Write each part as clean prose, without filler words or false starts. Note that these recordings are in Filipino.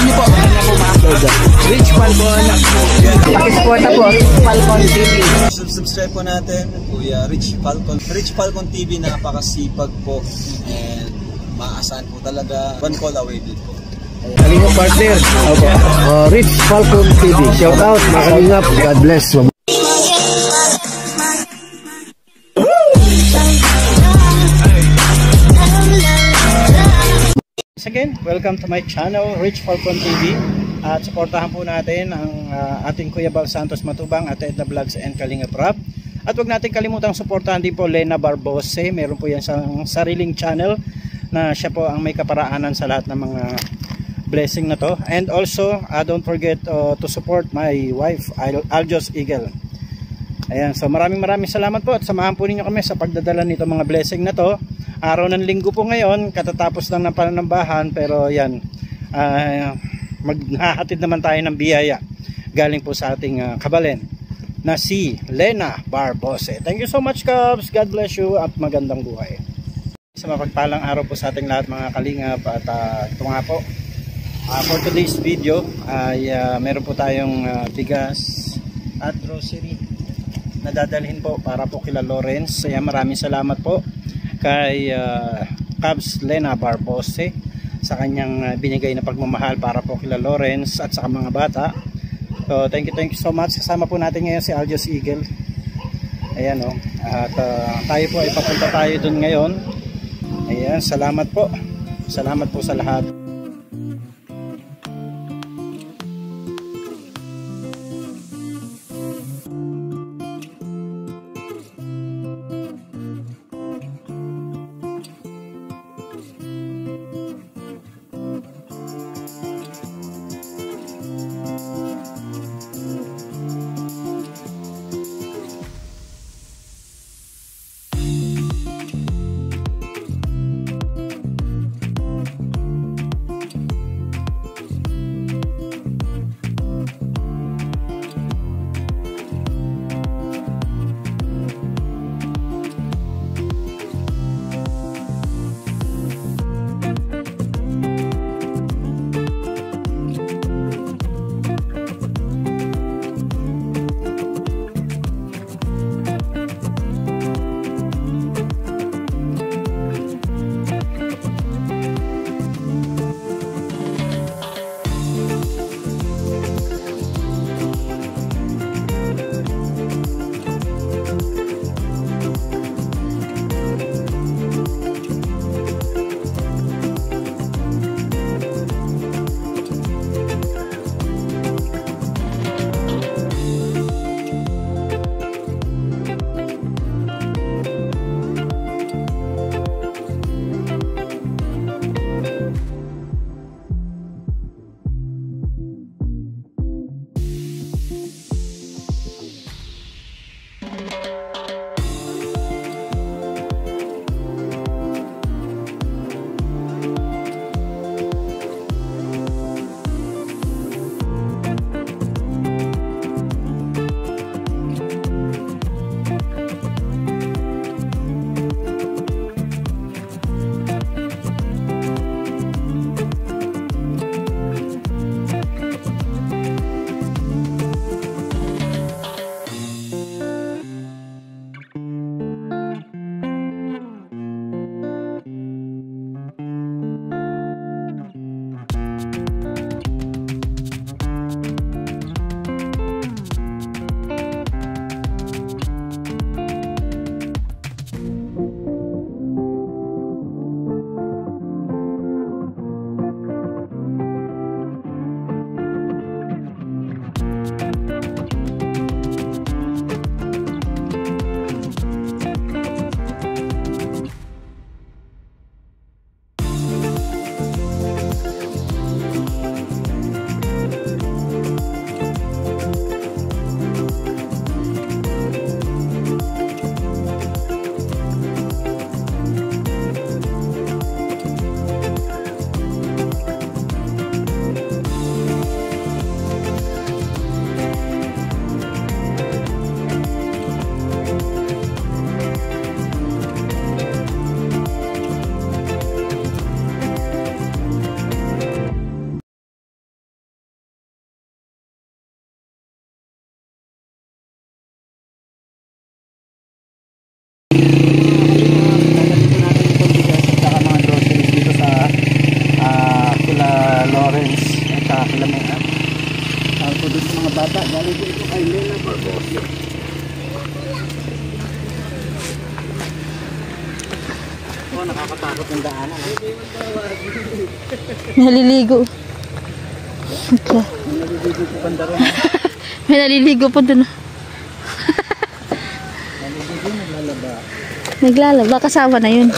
niyo po. Ano po ma-upload? Rich Falcon. Pakisuporta po, Rich Falcon TV. Subscribe po natin, Kuya Rich Falcon. Rich Falcon TV, napakasipag po. And maasahan po talaga. One call away din po. Kalingap partner. Okay. Rich Falcon TV. Shout out mga kalingap. God bless. Again, welcome to my channel, Rich Falcon TV. At supportahan po natin ang ating Kuya Bal Santos Matubang at Edna Vlogs and Kalingap Rap. At huwag natin kalimutang supportahan din po Lena Barbose. Meron po yan sa sariling channel na siya po ang may kaparaanan sa lahat ng mga blessing na to. And also, don't forget to support my wife, Aljos Eagle. Ayan, so maraming salamat po at samahan po ninyo kami sa pagdadala nito mga blessing na to. Araw ng linggo po ngayon, katatapos lang ng pananambahan, pero yan, maghahatid naman tayo ng biyaya galing po sa ating kabalen na si Lena Barbose. Thank you so much, Cubs. God bless you at magandang buhay. Sa mapagpalang araw po sa ating lahat mga kalingap at ito nga po, for today's video ay meron po tayong bigas at grocery na dadalhin po para po kila Lawrence. Maraming salamat po kay Cubs Lena Barbose sa kanyang binigay na pagmamahal para po kila Lawrence at sa mga bata. So thank you so much. Kasama po natin ngayon si Aljos Eagle. Ayan o. At tayo po ay papunta tayo dun ngayon. Ayan, salamat po. Salamat po sa lahat. Naliligo. Okay. May naliligo po dun. Naglalaba. Kasama na yun.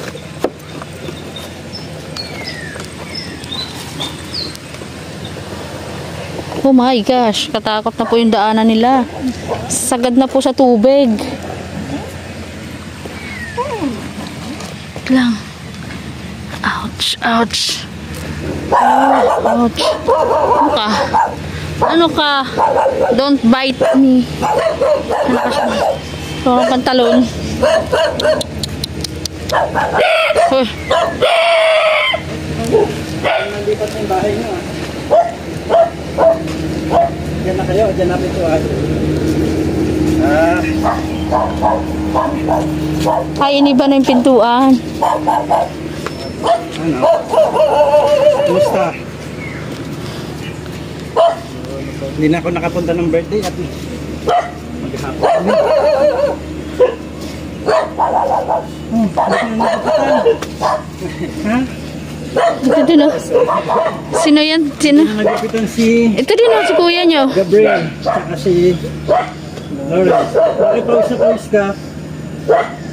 Oh my gosh. Katakot na po yung daanan nila. Sagad na po sa tubig. Lang. Ouch. Ouch. Ouch. Ano ka? Ano ka? Don't bite me. Ano ka siya? Ito ang pantalon. Uy. Nalipat na yung bahay nyo ah. Diyan na kayo, diyan na pintuan. Ay, iniba na yung pintuan. Ano? Kumusta? Hindi na ako nakapunta ng birthday at maghapon kami. Ha? Ito din oh. Sino yan? Sino? Nagkapitan si Ito din oh, si kuya nyo. Gabriel, saka si Lawrence. Bakit pawis na pawis ka?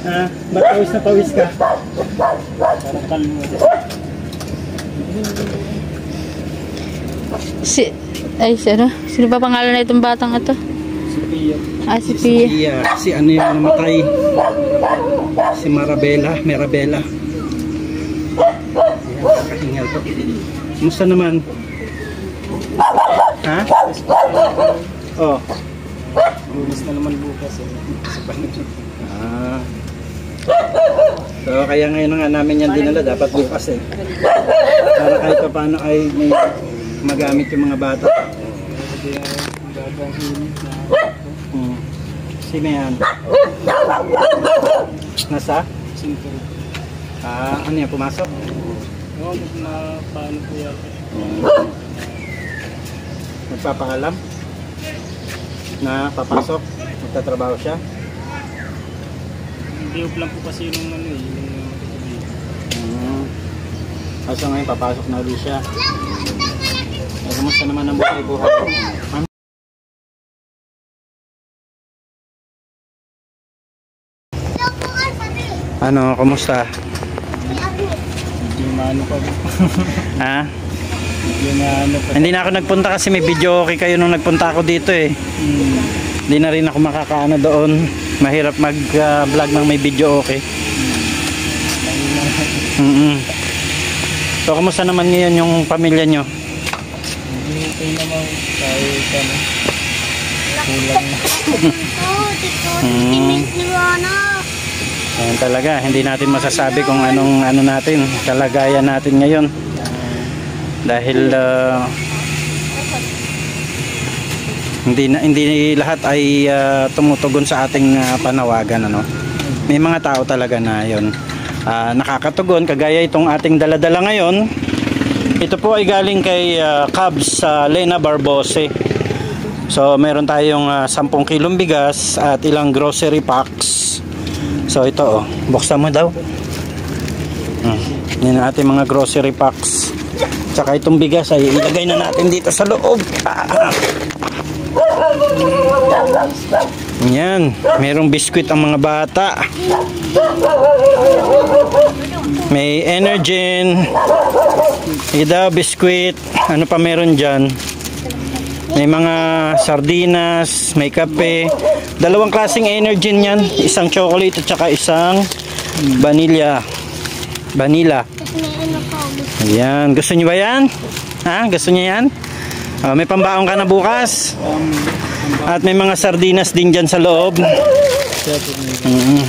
Ha? Ba't pawis na pawis ka? Parang kalmo. Ay, sino? Sino ba pangalan na itong batang ito? Si Pia. Ah, si Pia. Si ano yung namatay? Si Marabella. Kakahingal po. Kumusta naman? Ha? Oh. Ulis na naman bukas eh. So kaya ngayon nga namin yan dinala. Dapat bukas eh. Para kahit pa paano ay may magamit yung mga bata. Sino yan? Nasa? Ano yan? Pumasok? Oo, paano po yan? Nagpapaalam? Na papasok? Magtatrabaho siya? Hindi lang po kasi yung ano eh. So ngayon papasok na ulit siya. Kamusta naman ang buhay-buhay? Ano, kumusta? Hindi maano pa. Ha? Hindi maano pa. Hindi na ako nagpunta kasi may video okay kayo nung nagpunta ako dito eh. Hindi na rin ako makakaano doon. Mahirap mag-vlog ng may video okay. So, kumusta naman ngayon yung pamilya nyo? Hindi okay naman kahit ano. Kulang na. Ayan talaga, hindi natin masasabi kung anong ano natin, kalagayan natin ngayon. Dahil hindi lahat ay tumutugon sa ating panawagan ano. May mga tao talaga na 'yon. Nakakatugon kagaya itong ating daladala ngayon. Ito po ay galing kay Cubs Lena Barbose. So meron tayong 10 kilong bigas at ilang grocery packs. So ito oh, buksan mo daw. Yan ang ating mga grocery packs. Tsaka itong bigas ay ilagay na natin dito sa loob. Yan, merong biskwit ang mga bata. May Energen. Ida biskwit. Ano pa meron dyan? May mga sardinas, may kape. Dalawang klaseng Energen yan. Isang chocolate at saka isang vanilla. Ayan, gusto niyo ba yan? Ha? Gusto niyo yan? May pambaon ka na bukas. At may mga sardinas din dyan sa loob.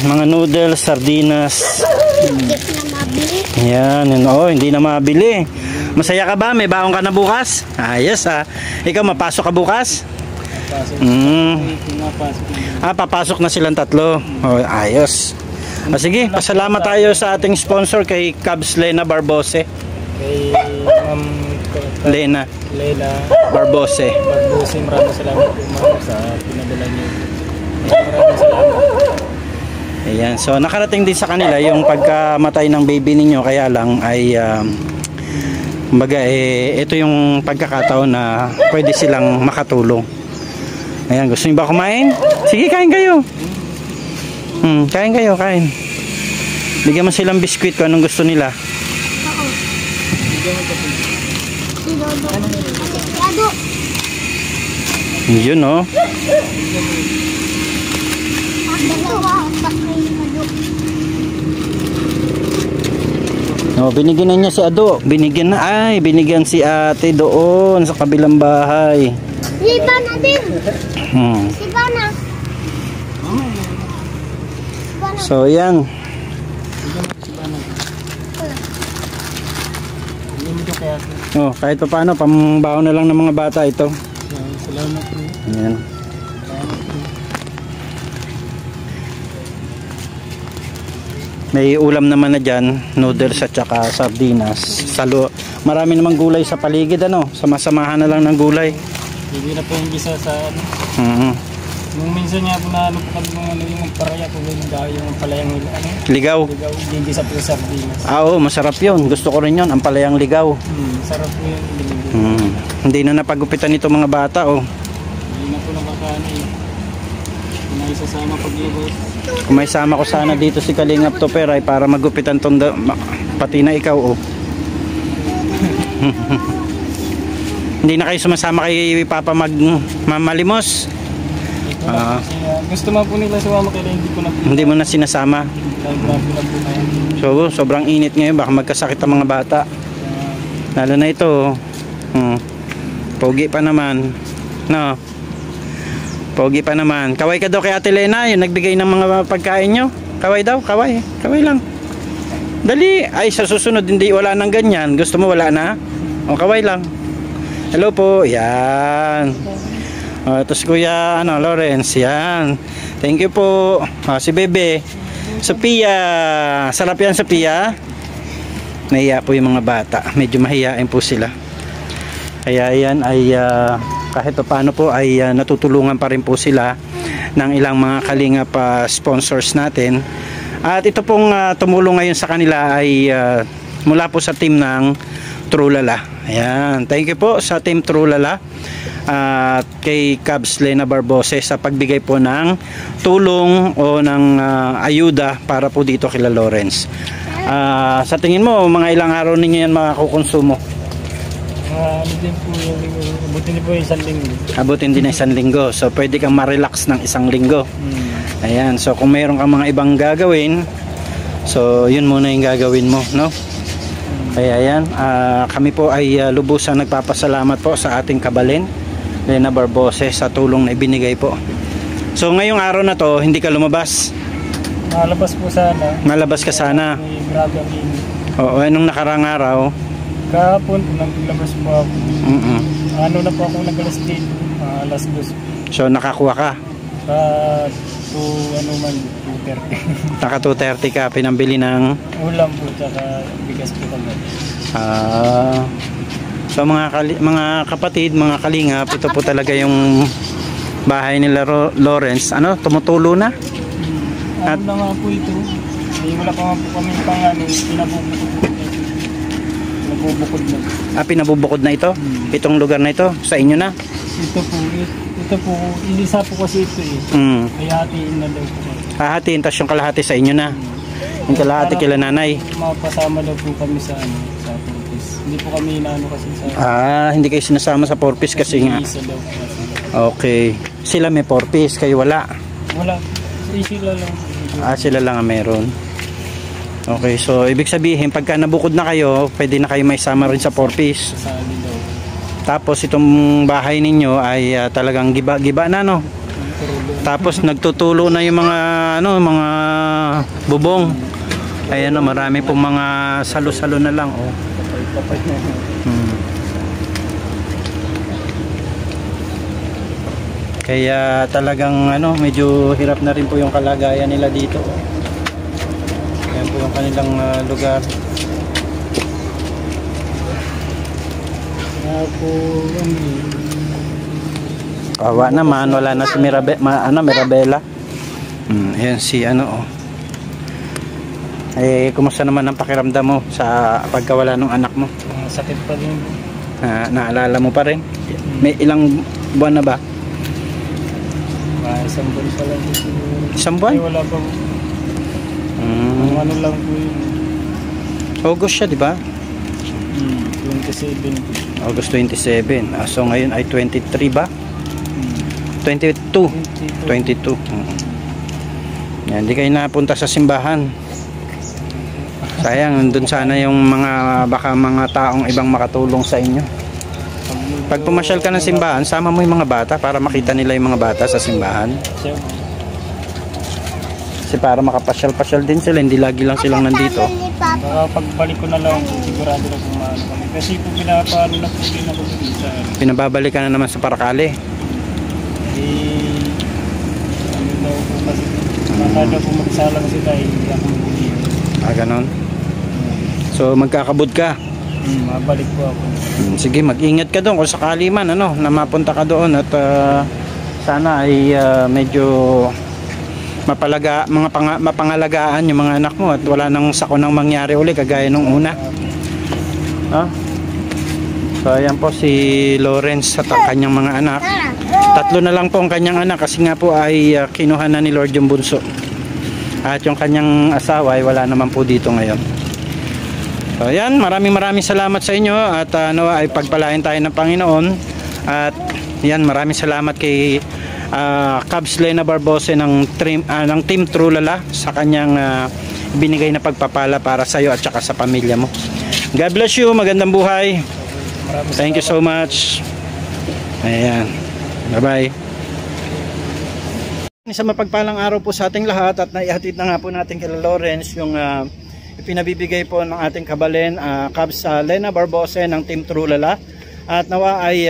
Mga noodles, sardinas. Ayan, hindi na mabili. Masaya ka ba? May baon ka na bukas? Ayos ah. Ikaw mapasok ka bukas? Papasok na silang tatlo. Ayos. Sige, pasalamat tayo sa ating sponsor kay Cubs Lena Barbose. Kay Lena Barbose. Maraming salamat po ma'am sa pinadala niyo. Maraming salamat. Ayan, so nakarating din sa kanila yung pagkamatay ng baby ninyo, kaya lang ay kumbaga ito yung pagkakataon na pwede silang makatulong. Ayan, gusto niyo ba kumain? Sige, kain kayo. Kain kayo, kain. Bigyan mo silang biskwit kung anong gusto nila. Yun, oh. No, binigyan na niya si Ado. Binigyan si ate doon sa kabilang bahay. Liba na din. Liba na. So, yan. Oh, kahit pa paano, pambaho na lang ng mga bata ito. Salamat po. Ayan. May ulam naman na dyan, noodles at saka sardinas. Marami namang gulay sa paligid, ano? Sama-samahan na lang ng gulay. Hindi na po yung bisa sa ano. Nung minsan niya po na ano po kami yung paraya po yung palayang ligaw. Hindi sa po sardinas. Oo, masarap yun. Gusto ko rin yun, ang palayang ligaw. Sarap po yun. Hindi na napagupitan nito mga bata, oh. Hindi na po nakakaano eh. May isasama paglibot. Kung may sama ko sana dito si Kalingap Topper ay para magupitan tong pati na ikaw, oh. Hindi na kayo sumasama kay Papa mamalimos. Gusto mo po nila sumama kaya hindi ko na po. Hindi mo na sinasama. So, sobrang init ngayon, baka magkasakit ang mga bata. Lalo na ito, pogi pa naman. No. Pogi pa naman. Kaway ka daw kay Ate Lena, yung nagbigay ng mga pagkain nyo. Kaway daw, kaway. Kaway lang. Dali. Ay, sa susunod, hindi, wala nang ganyan. Gusto mo, wala na? O, kaway lang. Hello po. Yan. O, ito si Kuya, Lawrence. Yan. Thank you po. O, si Bebe. Sophia. Sarap yan, Sophia. Nahiya po yung mga bata. Medyo mahiyain po sila. Kaya yan ay kahit paano po ay natutulungan pa rin po sila ng ilang mga Kalingap sponsors natin. At ito pong tumulong ngayon sa kanila ay mula po sa team ng Trulala. Ayan, thank you po sa team Trulala at kay Cubs Lena Barbose sa pagbigay po ng tulong o ng ayuda para po dito kila Lawrence. Sa tingin mo, mga ilang araw ninyo yan makukonsumo? Din po abutin po isang linggo. Abutin din ng isang linggo. So pwede kang ma-relax ng isang linggo. Ayan, so kung mayroon kang mga ibang gagawin, so yun muna yung gagawin mo, no? Kaya ayan, kami po ay lubusan nagpapasalamat po sa ating kabalin Lena Barbose sa tulong na ibinigay po. So ngayong araw na to, hindi ka lumabas? Malabas po sana. Malabas ka sana? Grabe ang init. Oo, anong nakarang araw? Kahapon, naglabas po ako. Ano na po ako nag-alas dito, alas 2. So nakakuha ka? Naka 230 ka, pinambili ng? Ulam po, tsaka bigas po kami. So mga kapatid, mga kalingap, ito po talaga yung bahay nila Lawrence. Ano, tumutulo na? Ano na nga po ito? Wala pa nga po kami pang pinabubukod na. Pinabubukod na ito? Itong lugar na ito? Sa inyo na? Ito po, ilisa po kasi ito eh. Kaya hatiin na daw po. Hahatiin, tapos yung kalahati sa inyo na? Yung kalahati kila nanay? Mapasama daw po kami sa Porpis. Hindi po kami inaano kasi sa... hindi kayo sinasama sa Porpis kasi nga. Isa daw po. Okay. Sila may Porpis, kayo wala? Wala. Sila lang. Sila lang ang meron. Okay, so ibig sabihin pagka nabukod na kayo, pwede na kayo may sama rin sa Porpis. Tapos itong bahay ninyo ay talagang giba-giba na, no? Tapos nagtutulo na yung mga mga bubong. Ayan, no, marami pong mga salo-salo na lang, oh. Kaya talagang medyo hirap na rin po yung kalagayan nila dito. Ayan po yung kanilang lugar. Kawa naman, wala na si Mirabela. Ayan si Kumusta naman ang pakiramdam mo sa pagkawala ng anak mo? Sakit pa din. Naalala mo pa rin? May ilang buwan na ba? Isang buwan pa lang siguro. Isang buwan? Wala pa. Ano lang po yun. August siya, di ba? 27. August 27. So ngayon ay 23 ba? 22. Yan, hindi kayo napunta sa simbahan. Sayang, nandun sana yung baka mga taong ibang makatulong sa inyo. Pag pumasyal ka ng simbahan, sama mo yung mga bata para makita nila yung mga bata sa simbahan. Kasi para makapasyal-pasyal din sila, hindi lagi lang silang nandito. Baka pagbalik ko na lang, sigurado na kumano kami. Kasi po pinapaano na po din ako dito. Pinababalik ka na naman sa Paracale. Ano daw po kasi, makada po magsalang sila, hindi ako mag-uwi. Ganon. So magkakabud ka. Mabalik po ako. Sige, mag-ingat ka doon kung sakali man na mapunta ka doon at sana ay medyo mapangalagaan yung mga anak mo at wala nang sakunang mangyari uli kagaya nung una. So ayan po si Lawrence at ang kanyang mga anak. 3 na lang po ang kanyang anak kasi nga po ay kinuha na ni Lord yung bunso. At yung kanyang asawa ay wala naman po dito ngayon. So ayan, maraming salamat sa inyo at nawa ay pagpalain tayo ng Panginoon. At yan, maraming salamat kay Cubs Lena Barbose ng Team Trulala sa kanyang binigay na pagpapala para sa iyo at saka sa pamilya mo. God bless you, magandang buhay. Thank you so much. Ayan, bye bye. Sa mapagpalang araw po sa ating lahat at naihatid na nga po natin kay Lawrence yung pinabibigay po ng ating kabalen, Cubs Lena Barbose ng Team Trulala. At nawa ay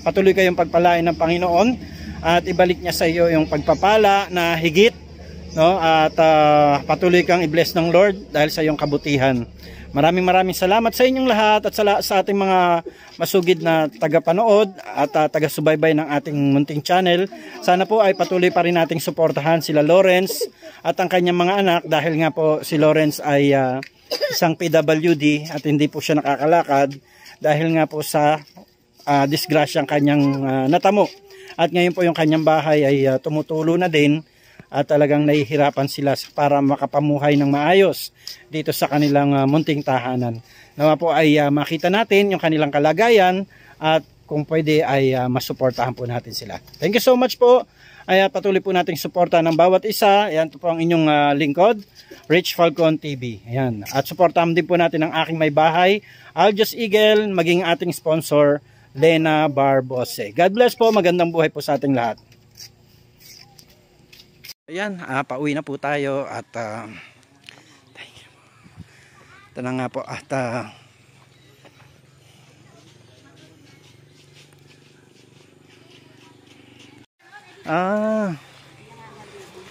patuloy kayong pagpalain ng Panginoon at ibalik niya sa iyo yung pagpapala na higit, no? At patuloy kang i-bless ng Lord dahil sa iyong kabutihan. Maraming salamat sa inyong lahat at sa ating mga masugid na tagapanood at taga-subaybay ng ating munting channel. Sana po ay patuloy pa rin nating suportahan sila Lawrence at ang kanyang mga anak dahil nga po si Lawrence ay isang PWD at hindi po siya nakakalakad dahil nga po sa disgrasyang kanyang natamo. At ngayon po yung kanyang bahay ay tumutulo na din at talagang nahihirapan sila para makapamuhay ng maayos dito sa kanilang munting tahanan. Nawa po ay makita natin yung kanilang kalagayan at kung pwede ay masuportahan po natin sila. Thank you so much po. Ay patuloy po nating suportahan ng bawat isa. Ayan po ang inyong lingkod, Rich Falcon TV. Ayan. At suportahan din po natin ang aking may bahay, Aljos Eagle, maging ating sponsor, Lena Barbose. God bless po. Magandang buhay po sa ating lahat. Ayan, pauwi na po tayo at ito na nga po at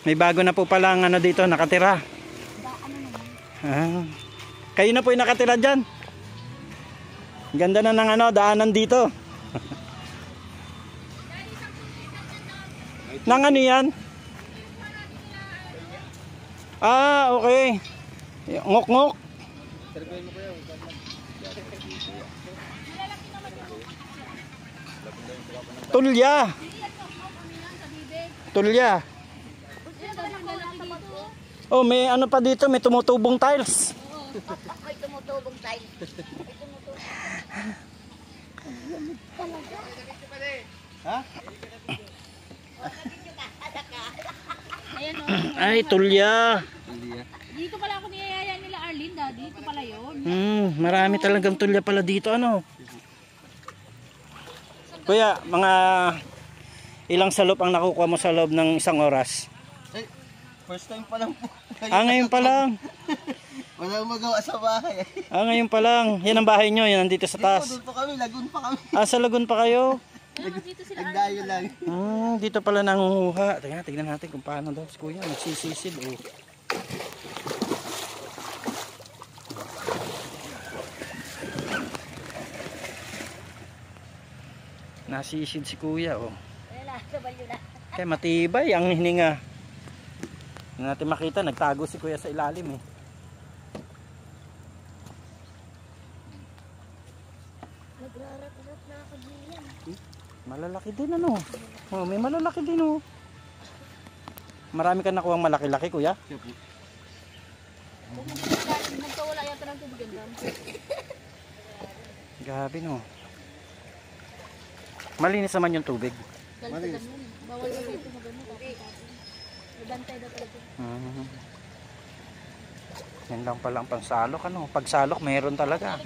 may bago na po pala ang dito nakatira. Kayo na po yung nakatira dyan. Ganda na ng daanan dito. Nang ano yan? Okay. Ngok-ngok. Tulya. Tulya. Oh, may ano pa dito, may tumutubong tiles. May tumutubong tiles. Ha? Ay, tulya. Dito pala ako niyayaya nila Arlinda. Dito pala yun. Marami talagang tulya pala dito. Kuya, mga ilang salop ang nakukuha mo sa loob ng isang oras? First time pa lang po. Ngayon pa lang. Walang magawa sa bahay. Ngayon pa lang. Yan ang bahay nyo, yan nandito sa taas. Doon pa kami, Lagun pa kami. Sa Lagun pa kayo? Nagdayo lang. Dito pala nanguha. Tignan natin kung paano daw si kuya. Nagsisisid. Nasisid si kuya. Kaya matibay ang hininga. Hindi natin makita. Nagtago si kuya sa ilalim. Nagrarat-rat na ako diyan. Malalaki din ano. Oh, may malalaki din oh. Marami ka nakuha malaki-laki kuya? Nagkawala yata ng tubig yan. Gabi no. Malinis naman yung tubig. Malinis. Bawal na dito sa ganun. Ibantay na talaga. Yan lang pala ang pansalok ano. Pagsalok meron talaga.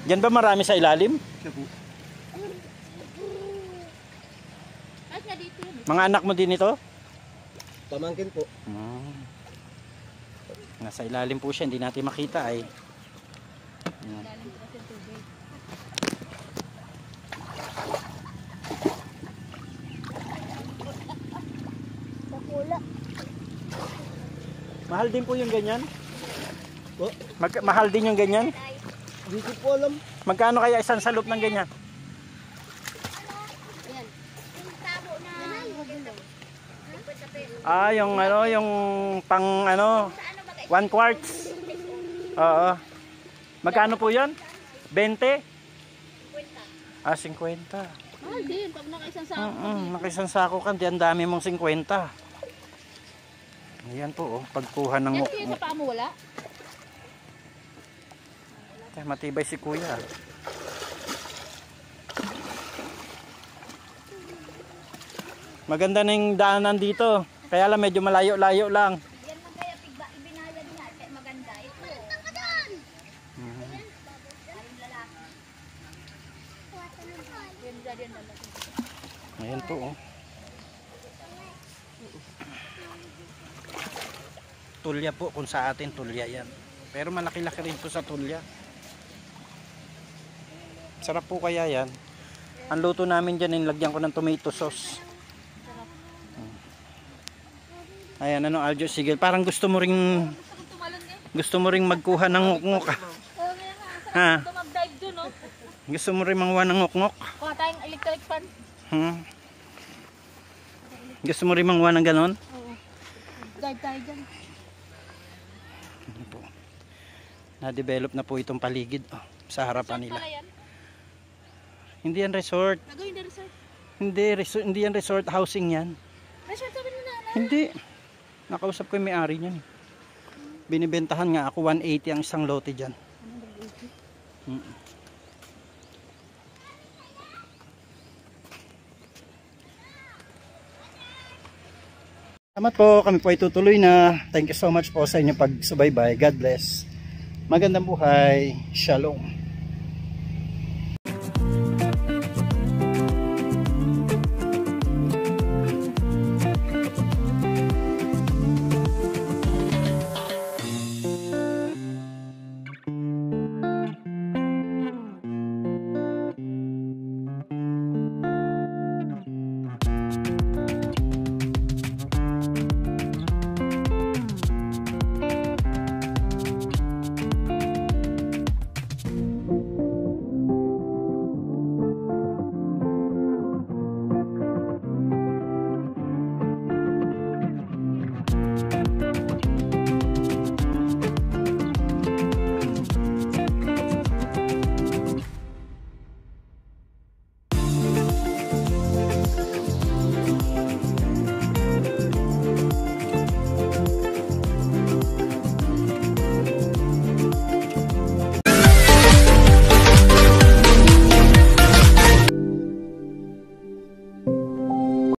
Yan ba marami sa ilalim? Mga anak mo din ito? Pamangkin po. Nasa ilalim po siya, hindi natin makita ay. Yan. Bakula. Mahal din po yung ganyan? Mahal din yung ganyan? Hindi ko po alam. Magkano kaya isang salop ng ganyan? Ayan. Yung tabo na magulo. Ah, yung ano, yung pang ano, 1 quarts. Oo. Magkano po 'yon? 20? 50. Ah, 50. Mahal din pag nakaisang sako. Nakaisang sako kan, di ang dami mong 50. Ayan po, oh, pagkuha ng Yan kuya sa paa mo wala? matibay si kuya. Maganda na yung daanan dito. Kaya lang medyo malayo-layo lang. Yan man kaya ibinayad niya kaya maganda. Ito. Magandang ka doon. Ayun lalaki. Ayan po, oh. Tulya po, kung sa atin tulya yan. Pero malaki-laki rin po sa tulya. Sarap po kaya yan. Ang luto namin dyan, nilagyan ko ng tomato sauce. Ayan, ano Aljo, sige. Parang gusto mo ring magkuha ng ngok-ngok. Ha? Mag-dive dun, no? Gusto mo rin manguha ng ngok-ngok? Kuha tayong electric fan. Gusto mo rin manguha ng ganon? Oo. Dive tayo dyan. Na-develop na po itong paligid sa harapan nila. Pala yan? Hindi yan resort. Nagawin na resort. Hindi yan resort, housing yan. Resort sabi mo na. Hindi. Nakausap ko yung may-ari niyan. Binibentahan nga ako 180 ang isang lote diyan. 180. Salamat po, kami po ay tutuloy na. Thank you so much po sa inyong pagsubaybay. God bless. Magandang buhay. Shalom.